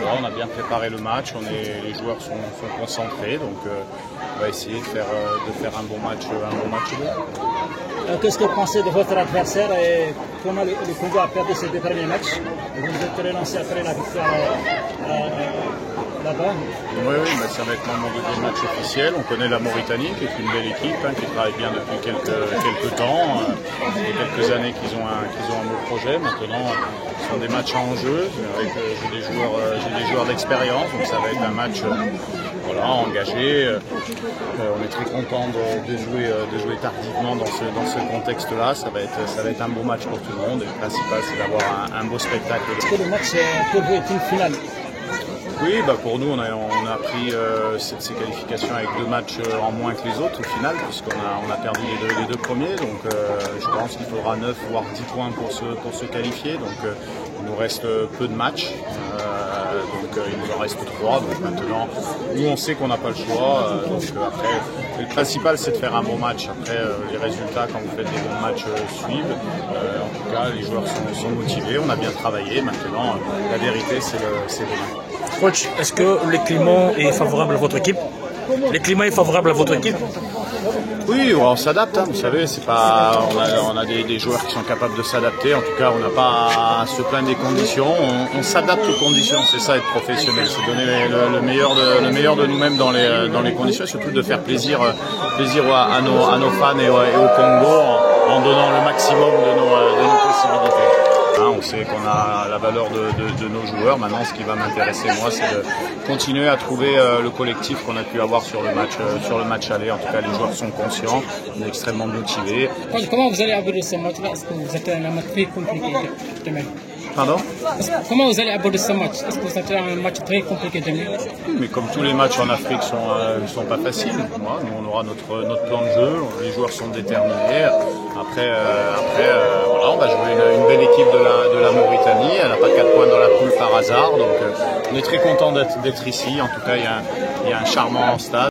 voilà, on a bien préparé le match, les joueurs sont concentrés, donc on va essayer de faire un bon match. Qu'est-ce que vous pensez de votre adversaire et comment le Congo a perdu ses deux premiers matchs? Vous êtes relancé après la victoire là-bas. Oui, ça va être mon deuxième match officiel. On connaît la Mauritanie, qui est une belle équipe, qui travaille bien depuis quelques temps. Ça fait quelques années qu'ils ont un beau projet. Maintenant, ce sont des matchs en jeu. J'ai des joueurs d'expérience, donc ça va être un match engagé. On est très content de jouer tardivement dans ce contexte-là. Ça va être un beau match pour tout le monde. Et le principal, c'est d'avoir un beau spectacle. Est-ce que le match pour vous est une finale? Oui, pour nous, on a pris ces qualifications avec 2 matchs en moins que les autres au final, puisqu'on a perdu les deux premiers. Donc je pense qu'il faudra 9 voire 10 points pour se qualifier. Donc il nous reste peu de matchs. Il nous en reste 3. Donc maintenant, nous on sait qu'on n'a pas le choix. Après, le principal c'est de faire un bon match. Après, les résultats quand vous faites des bons matchs suivent. En tout cas, les joueurs sont motivés. On a bien travaillé. Maintenant, la vérité c'est le but. Coach, est-ce que le climat est favorable à votre équipe? Le climat est favorable à votre équipe? Oui, on s'adapte, vous savez, on a des joueurs qui sont capables de s'adapter. En tout cas, on n'a pas à se plaindre des conditions. On s'adapte aux conditions, c'est ça être professionnel, c'est donner le meilleur de nous-mêmes dans les conditions, et surtout de faire plaisir à nos fans et au Congo en donnant le maximum de nos possibilités. On sait qu'on a la valeur de nos joueurs. Maintenant, ce qui va m'intéresser, moi, c'est de continuer à trouver le collectif qu'on a pu avoir sur le match aller. En tout cas, les joueurs sont conscients, on est extrêmement motivés. Comment vous allez aborder ce match-là? Est-ce que vous êtes un match très compliqué demain? Pardon? Comment vous allez aborder ce match? Est-ce que vous êtes un match très compliqué demain? Mais comme tous les matchs en Afrique sont pas faciles. Nous, on aura notre plan de jeu. Les joueurs sont déterminés. Après, on va jouer une belle équipe de la Mauritanie. Elle n'a pas 4 points dans la poule par hasard. Donc, on est très content d'être ici. En tout cas, il y a un charmant stade.